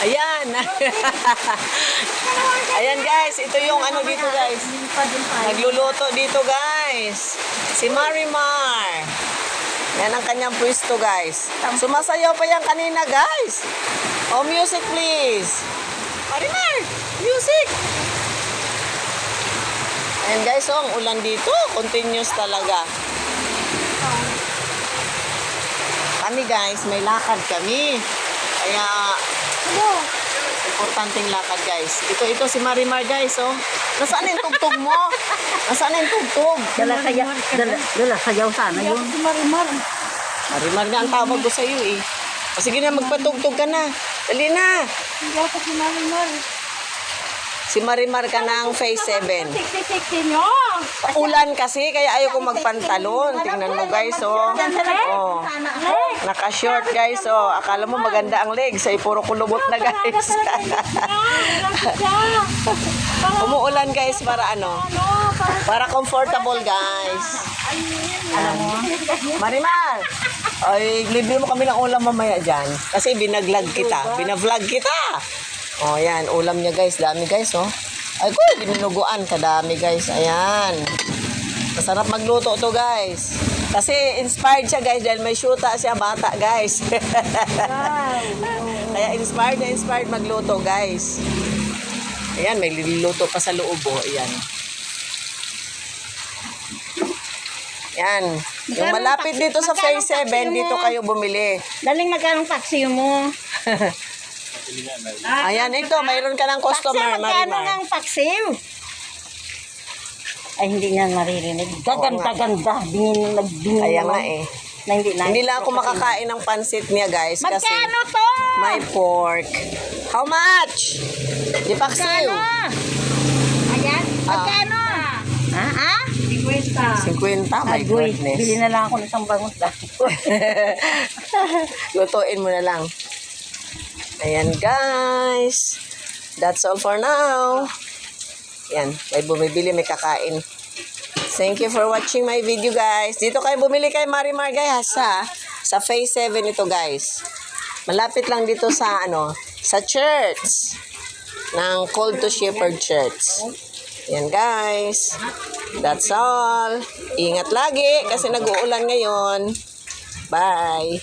Ayan. Ayan guys, ito yung ano dito guys. Nagluluto dito guys. Si Marimar. Yan ang kanyang pwesto guys. Sumasayaw pa yan kanina guys. Oh, music please. Marimar, music. Ayan guys, oh, ang ulan dito. Continuous talaga. Kami guys, may lakad kami. Kaya, importanteng lakad guys. Ito si Marimar guys, oh. Nasaan yung tugtog mo? Nasaan yung tugtog? Dala sayaw sana yun. Si Marimar. Marimar nga ang tawag ko sa'yo eh. O sige na, magpatugtog ka na. Dali na. Hindi ako si Marimar. Si Marimar ka ng Phase 7. Siksi nyo. Ulan kasi, kaya ayaw ko magpantalon. Tingnan mo guys, oh. Oh. Naka-short guys, oh. Akala mo maganda ang legs. Ay, puro kulubot na guys. Umuulan guys para ano? Para comfortable guys. Alam mo? Marimar! Ay, libre mo kami ng ulam mamaya dyan. Kasi binaglag kita. Binavlog kita. Oh, yan. Ulam niya guys. Dami guys, oh. Ay, ko, dinuguan. Kadami guys. Ayan. Masarap magluto to guys. Kasi inspired siya guys dahil may syuta siya bata guys. Kaya inspired magluto guys. Ayan, may luluto pa sa loob, oh. Ayan. Yan. Yung malapit dito sa Phase 7, dito kayo bumili. Daling magkano taxi mo? Ayan, ito. Mayroon ka ng customer, Magkano Marimar. ng paksiw? Ay, hindi niya maririnig. Gaganda-ganda. Nagbingin Kaya nga eh. Na Hindi lang ako makakain ng pansit niya, guys. Kasi Magkano to? may pork. How much? Di paksiw. Ayan? Magkano? Ha? 50. 50? My Bili goodness. na lang ako ng isang bangot lang. Lutuin mo na lang. Ayan, guys. That's all for now. Yan. May bumibili, may kakain. Thank you for watching my video, guys. Dito kayo bumili kay Marimar, guys, ha? Sa Phase 7 ito, guys. Malapit lang dito sa, sa church. Ng Called to Shepherd Church. Yan, guys. That's all. Ingat lagi kasi nag-uulan ngayon. Bye.